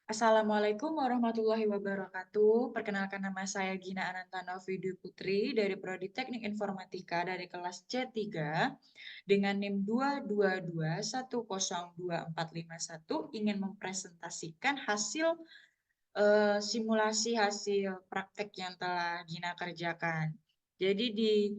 Assalamualaikum warahmatullahi wabarakatuh. Perkenalkan nama saya Gina Anantana Widyu Putri dari Prodi Teknik Informatika dari kelas C3 dengan NIM 222102451 ingin mempresentasikan hasil simulasi hasil praktek yang telah Gina kerjakan. Jadi di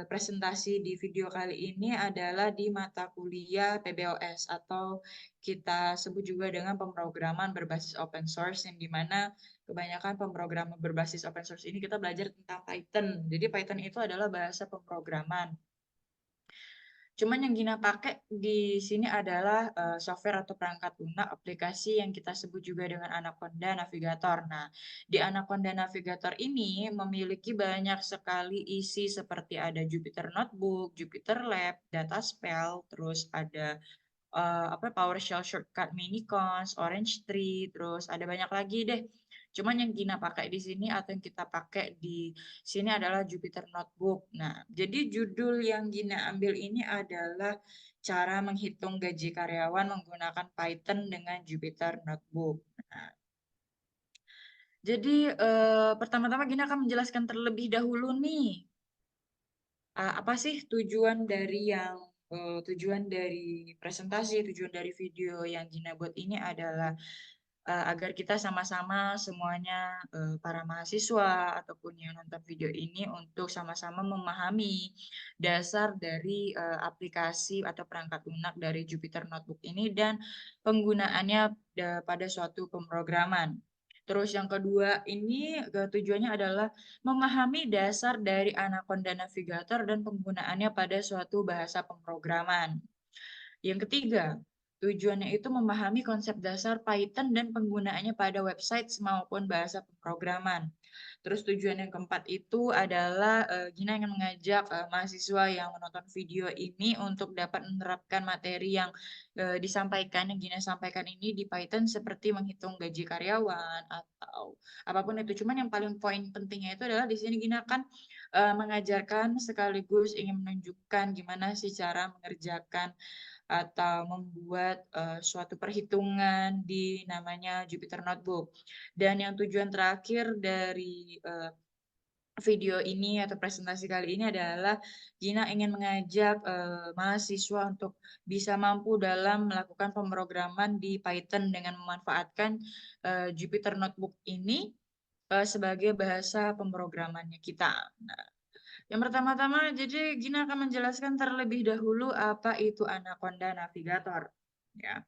presentasi di video kali ini adalah di mata kuliah PBOS atau kita sebut juga dengan pemrograman berbasis open source yang dimana kebanyakan pemrograman berbasis open source ini kita belajar tentang Python. Jadi Python itu adalah bahasa pemrograman. Cuman yang Gina pakai di sini adalah software atau perangkat lunak aplikasi yang kita sebut juga dengan Anaconda Navigator. Nah, di Anaconda Navigator ini memiliki banyak sekali isi seperti ada Jupyter Notebook, Jupyter Lab, Data Spell, terus ada PowerShell Shortcut Minicons, Orange Tree, terus ada banyak lagi deh. Cuman yang Gina pakai di sini atau yang kita pakai di sini adalah Jupyter Notebook. Nah, jadi judul yang Gina ambil ini adalah cara menghitung gaji karyawan menggunakan Python dengan Jupyter Notebook. Nah, jadi pertama-tama Gina akan menjelaskan terlebih dahulu nih apa sih tujuan dari presentasi, tujuan dari video yang Gina buat ini adalah agar kita sama-sama semuanya para mahasiswa ataupun yang nonton video ini untuk sama-sama memahami dasar dari aplikasi atau perangkat lunak dari Jupyter Notebook ini dan penggunaannya pada suatu pemrograman. Terus yang kedua ini tujuannya adalah memahami dasar dari Anaconda Navigator dan penggunaannya pada suatu bahasa pemrograman. Yang ketiga, tujuannya itu memahami konsep dasar Python dan penggunaannya pada website maupun bahasa pemrograman. Terus tujuan yang keempat itu adalah Gina ingin mengajak mahasiswa yang menonton video ini untuk dapat menerapkan materi yang yang Gina sampaikan ini di Python seperti menghitung gaji karyawan atau apapun itu. Cuman yang paling poin pentingnya itu adalah di sini Gina akan mengajarkan sekaligus ingin menunjukkan gimana sih cara mengerjakan atau membuat suatu perhitungan di namanya Jupyter Notebook. Dan yang tujuan terakhir dari video ini atau presentasi kali ini adalah Gina ingin mengajak mahasiswa untuk bisa mampu dalam melakukan pemrograman di Python dengan memanfaatkan Jupyter Notebook ini sebagai bahasa pemrogramannya kita. Nah, yang pertama-tama, jadi Gina akan menjelaskan terlebih dahulu apa itu Anaconda Navigator. Ya.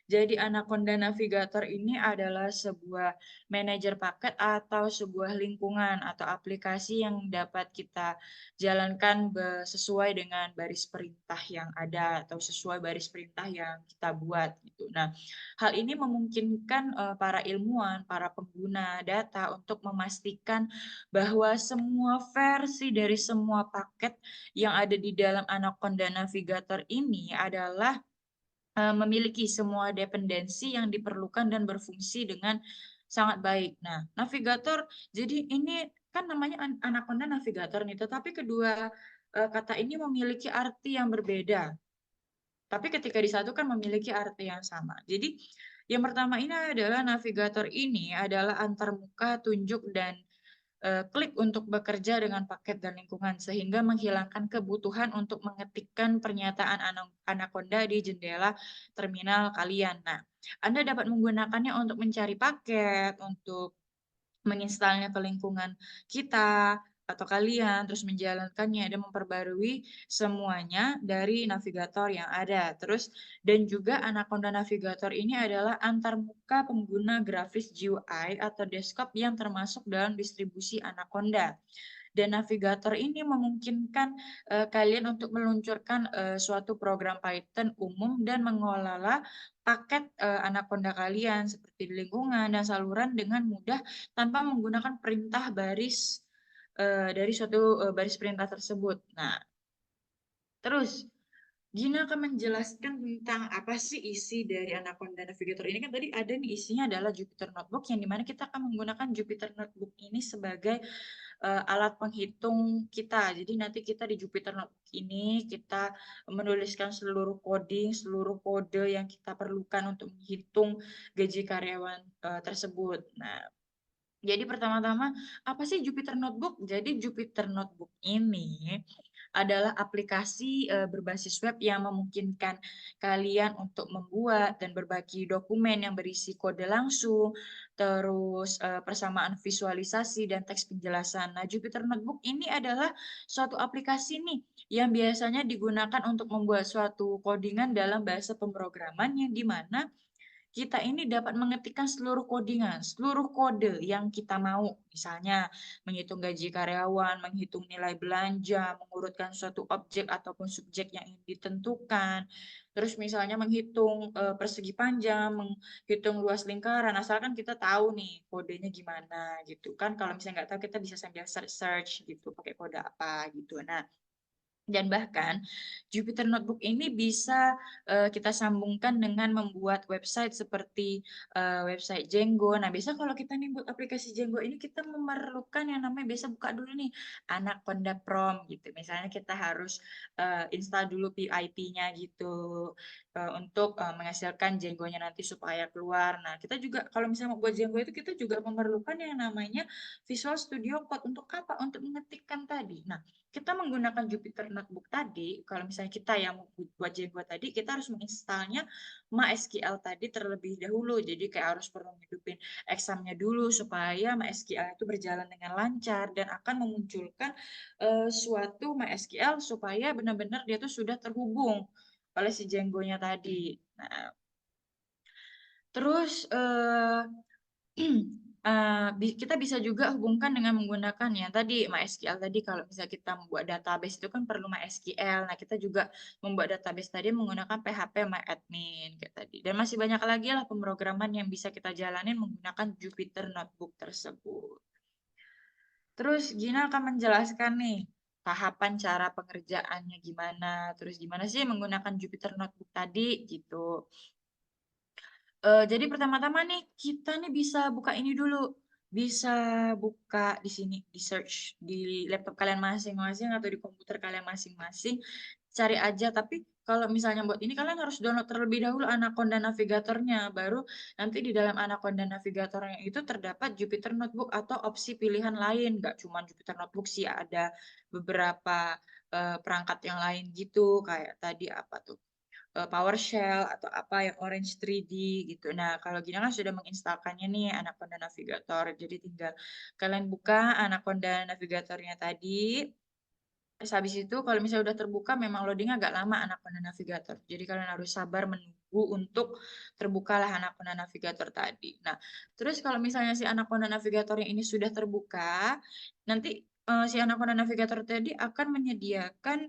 Jadi Anaconda Navigator ini adalah sebuah manajer paket atau sebuah lingkungan atau aplikasi yang dapat kita jalankan sesuai dengan baris perintah yang ada atau sesuai baris perintah yang kita buat gitu. Nah, hal ini memungkinkan para ilmuwan, para pengguna data untuk memastikan bahwa semua versi dari semua paket yang ada di dalam Anaconda Navigator ini adalah memiliki semua dependensi yang diperlukan dan berfungsi dengan sangat baik. Nah, navigator, jadi ini kan namanya Anaconda Navigator nih, tetapi kedua kata ini memiliki arti yang berbeda. Tapi ketika disatukan memiliki arti yang sama. Jadi yang pertama ini adalah navigator ini adalah antarmuka, tunjuk, dan klik untuk bekerja dengan paket dan lingkungan sehingga menghilangkan kebutuhan untuk mengetikkan pernyataan Anaconda di jendela terminal kalian. Nah, Anda dapat menggunakannya untuk mencari paket, untuk menginstalnya ke lingkungan kita atau kalian, terus menjalankannya dan memperbarui semuanya dari navigator yang ada. Terus dan juga Anaconda Navigator ini adalah antarmuka pengguna grafis GUI atau desktop yang termasuk dalam distribusi Anaconda. Dan navigator ini memungkinkan kalian untuk meluncurkan suatu program Python umum dan mengelola paket Anaconda kalian seperti di lingkungan dan saluran dengan mudah tanpa menggunakan perintah baris dari suatu baris perintah tersebut. Nah, terus Gina akan menjelaskan tentang apa sih isi dari Anaconda Navigator ini kan tadi ada nih isinya adalah Jupyter Notebook yang dimana kita akan menggunakan Jupyter Notebook ini sebagai alat penghitung kita. Jadi nanti kita di Jupyter Notebook ini kita menuliskan seluruh coding, seluruh kode yang kita perlukan untuk menghitung gaji karyawan tersebut. Nah, jadi pertama-tama apa sih Jupyter Notebook? Jadi Jupyter Notebook ini adalah aplikasi berbasis web yang memungkinkan kalian untuk membuat dan berbagi dokumen yang berisi kode langsung, terus persamaan visualisasi dan teks penjelasan. Nah, Jupyter Notebook ini adalah suatu aplikasi nih yang biasanya digunakan untuk membuat suatu codingan dalam bahasa pemrograman yang dimana kita ini dapat mengetikkan seluruh codingan, seluruh kode yang kita mau. Misalnya, menghitung gaji karyawan, menghitung nilai belanja, mengurutkan suatu objek ataupun subjek yang ingin ditentukan. Terus misalnya menghitung persegi panjang, menghitung luas lingkaran, asalkan kita tahu nih kodenya gimana gitu kan. Kalau misalnya nggak tahu, kita bisa sambil search gitu, pakai kode apa gitu. Nah, dan bahkan Jupyter Notebook ini bisa kita sambungkan dengan membuat website seperti website Django. Nah, biasa kalau kita nih buat aplikasi Django ini kita memerlukan yang namanya biasa buka dulu nih Anaconda Prom gitu. Misalnya kita harus install dulu PIP-nya gitu untuk menghasilkan Django-nya nanti supaya keluar. Nah, kita juga kalau misalnya mau buat Django itu kita juga memerlukan yang namanya Visual Studio Code. Untuk apa? Untuk mengetikkan tadi. Nah, kita menggunakan Jupyter Notebook tadi, kalau misalnya kita yang buat Django tadi, kita harus menginstalnya MySQL tadi terlebih dahulu. Jadi kayak harus perlu menghidupin examnya dulu supaya MySQL itu berjalan dengan lancar dan akan memunculkan suatu MySQL supaya benar-benar dia tuh sudah terhubung oleh si Django-nya tadi. Nah, terus kita bisa juga hubungkan dengan menggunakan yang tadi MySQL tadi. Kalau misalnya kita membuat database itu kan perlu MySQL. Nah, kita juga membuat database tadi menggunakan PHP MyAdmin kayak tadi. Dan masih banyak lagi lah pemrograman yang bisa kita jalanin menggunakan Jupyter Notebook tersebut. Terus Gina akan menjelaskan nih tahapan cara pengerjaannya gimana, terus gimana sih menggunakan Jupyter Notebook tadi gitu. Jadi pertama-tama nih kita nih bisa buka ini dulu, bisa buka di sini, di search di laptop kalian masing-masing atau di komputer kalian masing-masing, cari aja. Tapi kalau misalnya buat ini kalian harus download terlebih dahulu Anaconda Navigatornya, baru nanti di dalam Anaconda Navigatornya itu terdapat Jupyter Notebook atau opsi pilihan lain. Nggak cuma Jupyter Notebook sih, ada beberapa perangkat yang lain gitu, kayak tadi apa tuh? PowerShell atau apa yang Orange 3D gitu. Nah, kalau gini kan sudah menginstalkannya nih Anaconda Navigator. Jadi tinggal kalian buka Anaconda Navigatornya tadi. Terus habis itu kalau misalnya udah terbuka memang loading agak lama Anaconda Navigator. Jadi kalian harus sabar menunggu untuk terbukalah Anaconda Navigator tadi. Nah, terus kalau misalnya si Anaconda Navigatornya ini sudah terbuka, nanti si Anaconda Navigator tadi akan menyediakan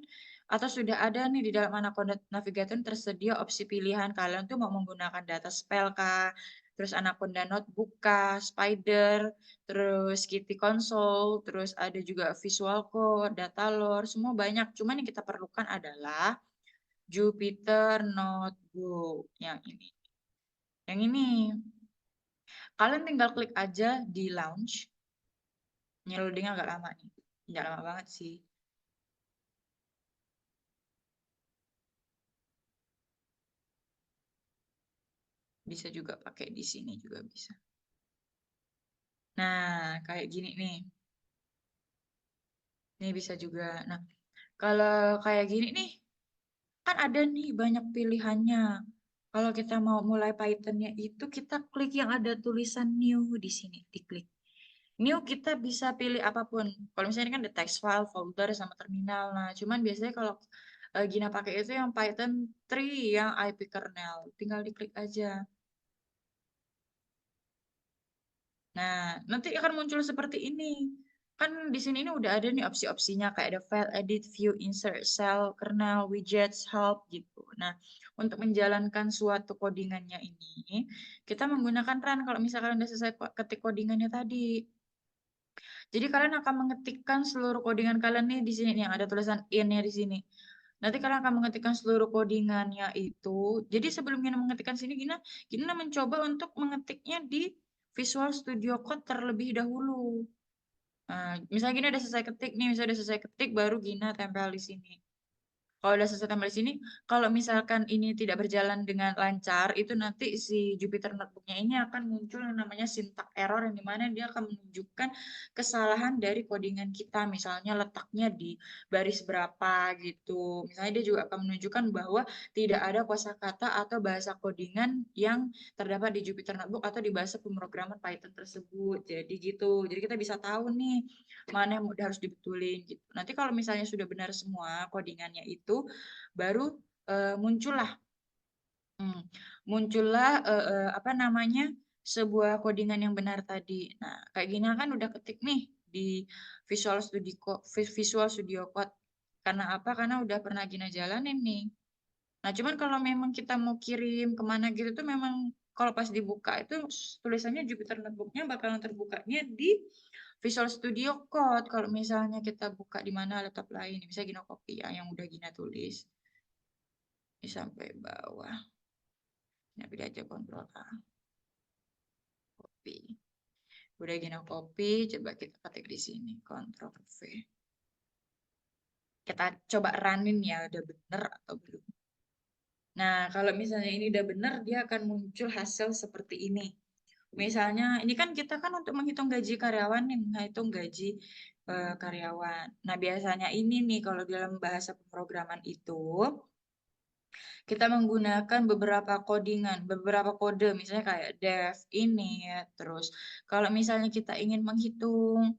atau sudah ada nih di dalam Anaconda Navigator tersedia opsi pilihan kalian tuh mau menggunakan data spell kah, terus Anaconda Notebook kah, Spider, terus Kitty Console, terus ada juga Visual Code, Data Lore, semua banyak. Cuman yang kita perlukan adalah Jupyter Notebook yang ini. Yang ini, kalian tinggal klik aja di launch. Ini loading agak lama nih. Nggak lama banget sih. Bisa juga pakai di sini juga bisa. Nah, kayak gini nih. Ini bisa juga. Nah, kalau kayak gini nih, kan ada nih banyak pilihannya. Kalau kita mau mulai Python-nya itu kita klik yang ada tulisan new di sini, diklik. New kita bisa pilih apapun. Kalau misalnya ini kan ada text file, folder, sama terminal. Nah, cuman biasanya kalau Gina pakai itu yang Python 3 yang IP kernel. Tinggal diklik aja. Nah, nanti akan muncul seperti ini. Kan di sini ini udah ada nih opsi-opsinya kayak ada file edit, view, insert, cell, kernel, widgets, help gitu. Nah, untuk menjalankan suatu codingannya ini, kita menggunakan run kalau misalkan udah selesai ketik codingannya tadi. Jadi kalian akan mengetikkan seluruh codingan kalian nih di sini nih, yang ada tulisan in-nya di sini. Nanti kalian akan mengetikkan seluruh codingannya itu. Jadi sebelum Gina mengetikkan sini, Gina mencoba untuk mengetiknya di Visual Studio Code terlebih dahulu. Misalnya Gina udah selesai ketik nih, misalnya udah selesai ketik, baru Gina tempel di sini. Kalau udah selesai tambah di sini, kalau misalkan ini tidak berjalan dengan lancar, itu nanti si Jupyter Notebook-nya ini akan muncul yang namanya syntax error, yang dimana dia akan menunjukkan kesalahan dari codingan kita, misalnya letaknya di baris berapa gitu. Misalnya dia juga akan menunjukkan bahwa tidak ada kosakata atau bahasa codingan yang terdapat di Jupyter Notebook atau di bahasa pemrograman Python tersebut. Jadi gitu. Jadi kita bisa tahu nih mana yang harus dibetulin gitu. Nanti kalau misalnya sudah benar semua codingannya itu, baru muncullah muncullah apa namanya sebuah codingan yang benar tadi. Nah, kayak gini kan udah ketik nih di Visual Studio Code. Karena apa? Karena udah pernah Gina jalanin nih. Nah, cuman kalau memang kita mau kirim kemana gitu tuh memang kalau pas dibuka itu tulisannya Jupyter Notebook-nya bakalan terbukanya di Visual Studio Code. Kalau misalnya kita buka di mana laptop lain, bisa Gina copy ya yang udah Gina tulis. Ini sampai bawah. Nah, pilih aja Ctrl A. Copy. Udah Gina copy, coba kita ketik di sini. Ctrl V. Kita coba runin ya, udah bener atau belum. Nah, kalau misalnya ini udah bener, dia akan muncul hasil seperti ini. Misalnya, ini kan kita kan untuk menghitung gaji karyawan nih, menghitung gaji karyawan. Nah, biasanya ini nih, kalau dalam bahasa pemrograman itu, kita menggunakan beberapa codingan, beberapa kode, misalnya kayak def, init, terus kalau misalnya kita ingin menghitung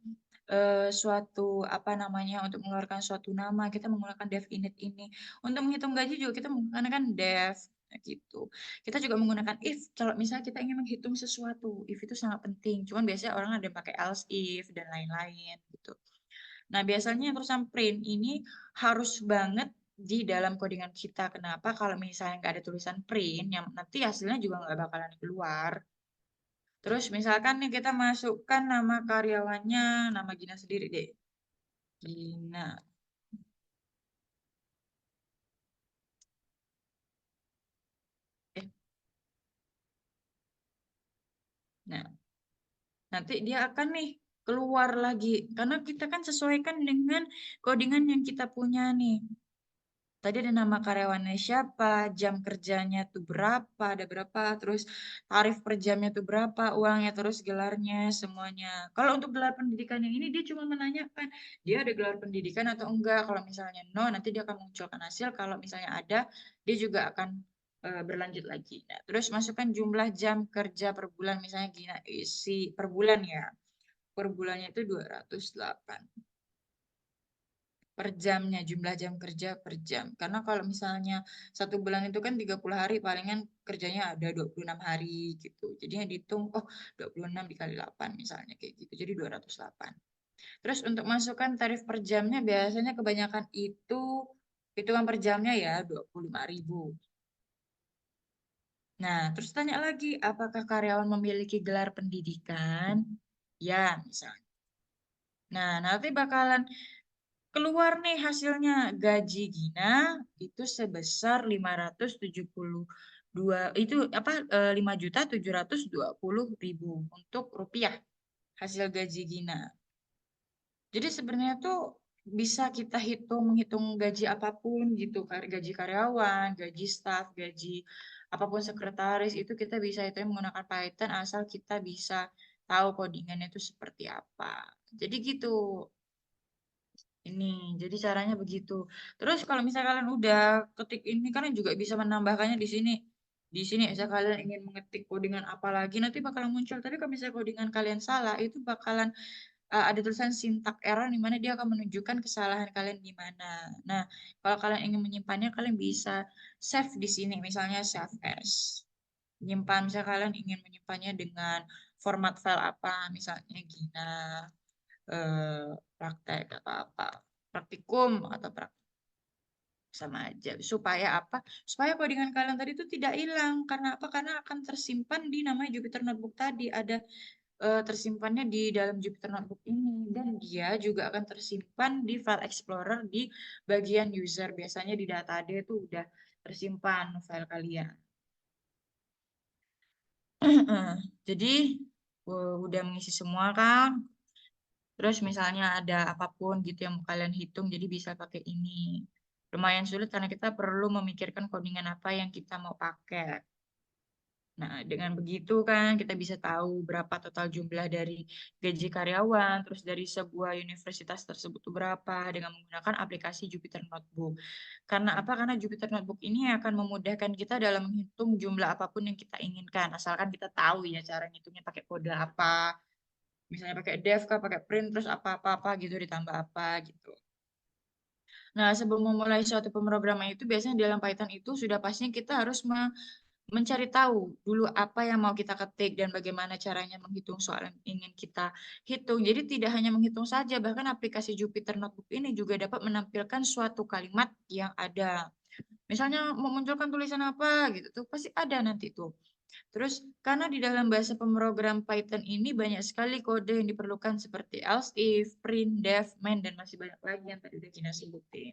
suatu apa namanya untuk mengeluarkan suatu nama kita menggunakan def init ini untuk menghitung gaji juga kita menggunakan def gitu kita juga menggunakan if kalau misalnya kita ingin menghitung sesuatu if itu sangat penting cuman biasanya orang ada yang pakai else if dan lain-lain gitu nah biasanya terusan print ini harus banget di dalam codingan kita kenapa kalau misalnya nggak ada tulisan print yang nanti hasilnya juga nggak bakalan keluar. Terus misalkan nih kita masukkan nama karyawannya, nama Gina sendiri deh. Gina. Eh, nah, nanti dia akan nih keluar lagi. Karena kita kan sesuaikan dengan codingan yang kita punya nih. Tadi ada nama karyawannya siapa, jam kerjanya tuh berapa, ada berapa, terus tarif per jamnya tuh berapa, uangnya, terus gelarnya, semuanya. Kalau untuk gelar pendidikan yang ini, dia cuma menanyakan, dia ada gelar pendidikan atau enggak. Kalau misalnya no, nanti dia akan munculkan hasil. Kalau misalnya ada, dia juga akan berlanjut lagi. Nah, terus masukkan jumlah jam kerja per bulan, misalnya gini, isi per bulan ya. Per bulannya itu 208 per jamnya, jumlah jam kerja per jam. Karena kalau misalnya satu bulan itu kan 30 hari, palingan kerjanya ada 26 hari gitu. Jadinya dihitung, oh 26 dikali 8 misalnya kayak gitu. Jadi 208. Terus untuk masukkan tarif per jamnya biasanya kebanyakan itu hitungan per jamnya ya 25.000. Nah, terus tanya lagi, apakah karyawan memiliki gelar pendidikan? Ya, misalnya. Nah, nanti bakalan keluar nih hasilnya gaji Gina itu sebesar 572 itu apa 5.720.000 untuk rupiah hasil gaji Gina. Jadi sebenarnya tuh bisa kita menghitung gaji apapun gitu, gaji karyawan, gaji staff, gaji apapun sekretaris itu kita bisa hitung menggunakan Python asal kita bisa tahu codingannya itu seperti apa. Jadi gitu. Ini, jadi caranya begitu. Terus kalau misalnya kalian udah ketik ini, kalian juga bisa menambahkannya di sini. Di sini, misalnya kalian ingin mengetik codingan apa lagi, nanti bakalan muncul. Tapi kalau misalnya codingan kalian salah, itu bakalan ada tulisan syntax error di mana dia akan menunjukkan kesalahan kalian di mana. Nah, kalau kalian ingin menyimpannya, kalian bisa save di sini, misalnya save as. Menyimpan, misalnya kalian ingin menyimpannya dengan format file apa, misalnya Gina praktek atau apa praktikum atau sama aja supaya apa supaya codingan kalian tadi itu tidak hilang karena apa karena akan tersimpan di namanya Jupyter Notebook tadi ada tersimpannya di dalam Jupyter Notebook ini dan dia juga akan tersimpan di file explorer di bagian user biasanya di data D itu udah tersimpan file kalian. Jadi udah mengisi semua kan Terus misalnya ada apapun gitu yang mau kalian hitung, jadi bisa pakai ini. Lumayan sulit karena kita perlu memikirkan codingan apa yang kita mau pakai. Nah, dengan begitu kan kita bisa tahu berapa total jumlah dari gaji karyawan, terus dari sebuah universitas tersebut itu berapa dengan menggunakan aplikasi Jupyter Notebook. Karena apa? Karena Jupyter Notebook ini akan memudahkan kita dalam menghitung jumlah apapun yang kita inginkan, asalkan kita tahu ya cara ngitungnya pakai kode apa. Misalnya pakai def kah, pakai print, terus apa-apa gitu ditambah apa gitu. Nah, sebelum memulai suatu pemrograman itu biasanya dalam Python itu sudah pastinya kita harus mencari tahu dulu apa yang mau kita ketik dan bagaimana caranya menghitung soal yang ingin kita hitung. Jadi tidak hanya menghitung saja, bahkan aplikasi Jupyter Notebook ini juga dapat menampilkan suatu kalimat yang ada. Misalnya memunculkan tulisan apa gitu tuh pasti ada nanti tuh. Terus karena di dalam bahasa pemrogram Python ini banyak sekali kode yang diperlukan seperti else if, print, def, main dan masih banyak lagi yang tadi udah Gina sebutin.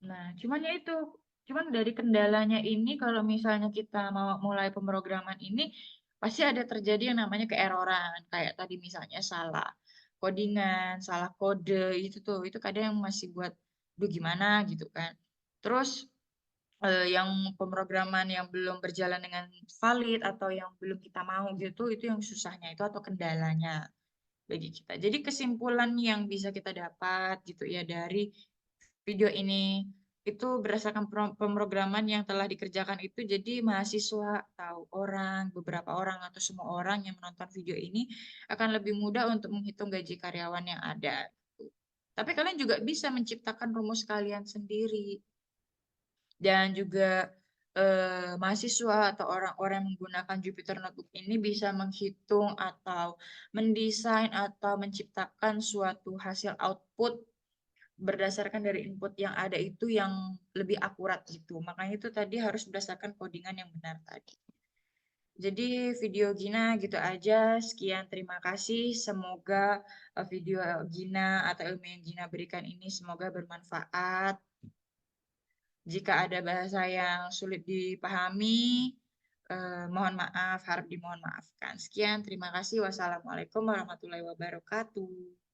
Nah, cuman ya itu, cuman dari kendalanya ini kalau misalnya kita mau mulai pemrograman ini pasti ada terjadi yang namanya keeroran, kayak tadi misalnya salah codingan, salah kode itu tuh, itu kadang yang masih buat, duh gimana gitu kan. Terus yang pemrograman yang belum berjalan dengan valid atau yang belum kita mau gitu, itu yang susahnya itu atau kendalanya bagi kita. Jadi kesimpulan yang bisa kita dapat gitu ya dari video ini itu berdasarkan pemrograman yang telah dikerjakan itu jadi mahasiswa atau orang, beberapa orang atau semua orang yang menonton video ini akan lebih mudah untuk menghitung gaji karyawan yang ada. Gitu. Tapi kalian juga bisa menciptakan rumus kalian sendiri dan juga mahasiswa atau orang-orang yang menggunakan Jupyter Notebook ini bisa menghitung atau mendesain atau menciptakan suatu hasil output berdasarkan dari input yang ada itu yang lebih akurat gitu. Makanya itu tadi harus berdasarkan codingan yang benar tadi. Jadi video Gina gitu aja. Sekian terima kasih. Semoga video Gina atau ilmu yang Gina berikan ini semoga bermanfaat. Jika ada bahasa yang sulit dipahami, mohon maaf, harap dimohon maafkan. Sekian, terima kasih. Wassalamualaikum warahmatullahi wabarakatuh.